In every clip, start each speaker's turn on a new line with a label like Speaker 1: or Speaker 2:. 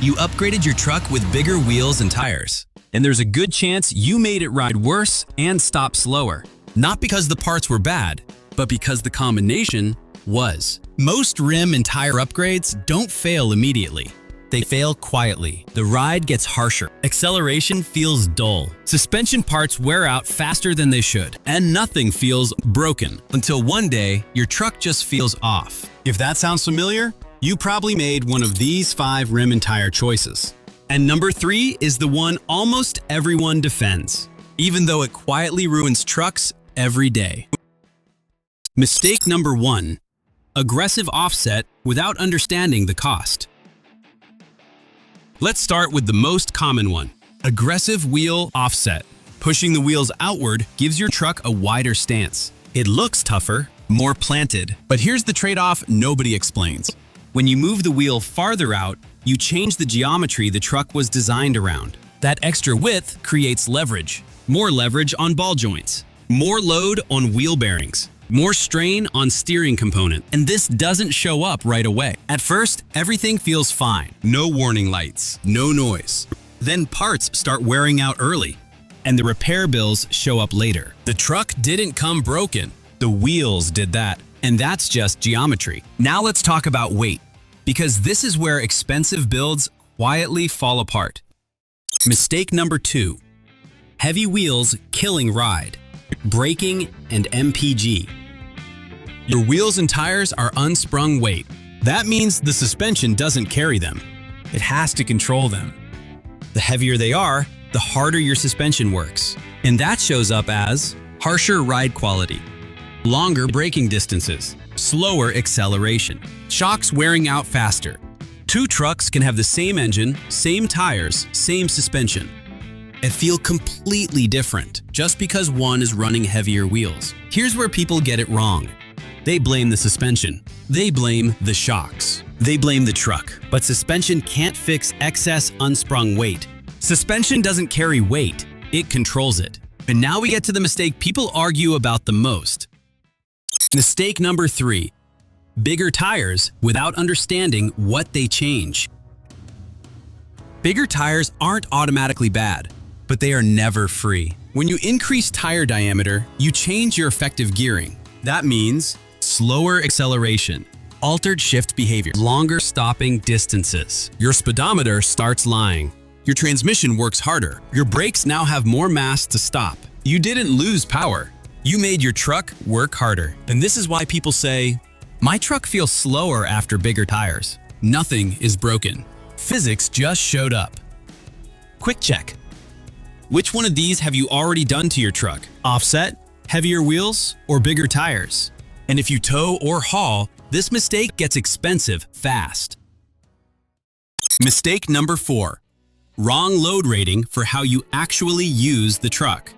Speaker 1: You upgraded your truck with bigger wheels and tires. And there's a good chance you made it ride worse and stop slower. Not because the parts were bad, but because the combination was. Most rim and tire upgrades don't fail immediately. They fail quietly. The ride gets harsher. Acceleration feels dull. Suspension parts wear out faster than they should. And nothing feels broken until one day your truck just feels off. If that sounds familiar, you probably made one of these 5 rim and tire choices. And number 3 is the one almost everyone defends, even though it quietly ruins trucks every day. Mistake number 1. Aggressive offset without understanding the cost. Let's start with the most common one, aggressive wheel offset. Pushing the wheels outward gives your truck a wider stance. It looks tougher, more planted, but here's the trade-off nobody explains. When you move the wheel farther out, you change the geometry the truck was designed around. That extra width creates leverage. More leverage on ball joints, more load on wheel bearings, more strain on steering component, and this doesn't show up right away. At first, everything feels fine. No warning lights, no noise. Then parts start wearing out early, and the repair bills show up later. The truck didn't come broken. The wheels did that, and that's just geometry. Now let's talk about weight, because this is where expensive builds quietly fall apart. Mistake number 2, heavy wheels killing ride. Braking and MPG. Your wheels and tires are unsprung weight. That means the suspension doesn't carry them. It has to control them. The heavier they are, the harder your suspension works. And that shows up as harsher ride quality, longer braking distances, slower acceleration, shocks wearing out faster. 2 trucks can have the same engine, same tires, same suspension, and feel completely different just because one is running heavier wheels. Here's where people get it wrong. They blame the suspension. They blame the shocks. They blame the truck. But suspension can't fix excess unsprung weight. Suspension doesn't carry weight, it controls it. And now we get to the mistake people argue about the most. Mistake number 3, bigger tires without understanding what they change. Bigger tires aren't automatically bad, but they are never free. When you increase tire diameter, you change your effective gearing. That means slower acceleration, altered shift behavior, longer stopping distances. Your speedometer starts lying. Your transmission works harder. Your brakes now have more mass to stop. You didn't lose power. You made your truck work harder. And this is why people say, my truck feels slower after bigger tires. Nothing is broken. Physics just showed up. Quick check. Which one of these have you already done to your truck? Offset, heavier wheels, or bigger tires? And if you tow or haul, this mistake gets expensive fast. Mistake number 4, wrong load rating for how you actually use the truck.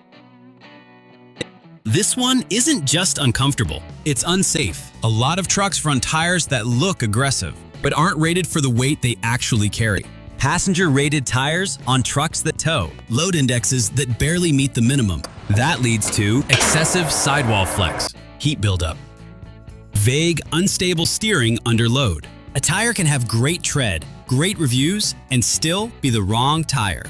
Speaker 1: This one isn't just uncomfortable, it's unsafe. A lot of trucks run tires that look aggressive, but aren't rated for the weight they actually carry. Passenger-rated tires on trucks that tow, load indexes that barely meet the minimum. That leads to excessive sidewall flex, heat buildup, vague, unstable steering under load. A tire can have great tread, great reviews, and still be the wrong tire.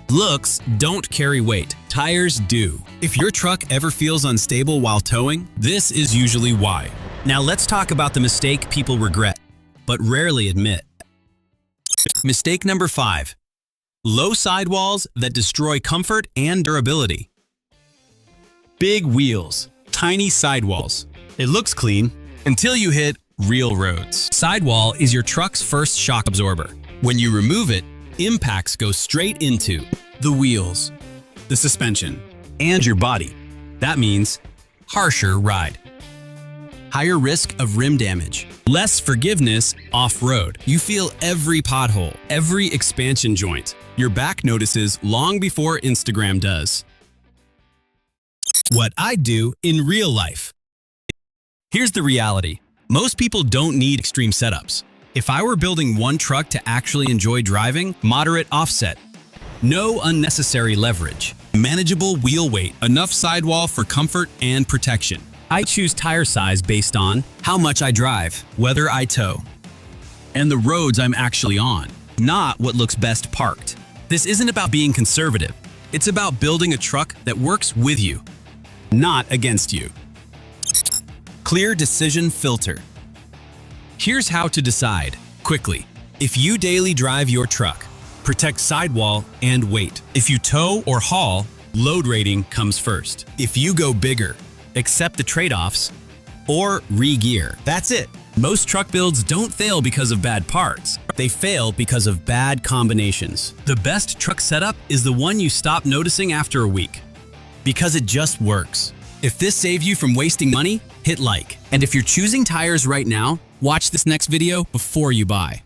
Speaker 1: Looks don't carry weight, tires do. If your truck ever feels unstable while towing, this is usually why. Now let's talk about the mistake people regret, but rarely admit. Mistake number 5, low sidewalls that destroy comfort and durability. Big wheels, tiny sidewalls. It looks clean until you hit real roads. Sidewall is your truck's first shock absorber. When you remove it, impacts go straight into the wheels, the suspension, and your body. That means harsher ride, higher risk of rim damage, less forgiveness off-road. You feel every pothole, every expansion joint. Your back notices long before Instagram does. What I'd do in real life. Here's the reality. Most people don't need extreme setups. If I were building one truck to actually enjoy driving, moderate offset, no unnecessary leverage, manageable wheel weight, enough sidewall for comfort and protection. I choose tire size based on how much I drive, whether I tow, and the roads I'm actually on. not what looks best parked. This isn't about being conservative. It's about building a truck that works with you, not against you. Clear decision filter. Here's how to decide quickly. If you daily drive your truck, protect sidewall and weight. If you tow or haul, load rating comes first. If you go bigger, accept the trade-offs or re-gear. That's it. Most truck builds don't fail because of bad parts. They fail because of bad combinations. The best truck setup is the one you stop noticing after a week, because it just works. If this saved you from wasting money, hit like. And if you're choosing tires right now, watch this next video before you buy.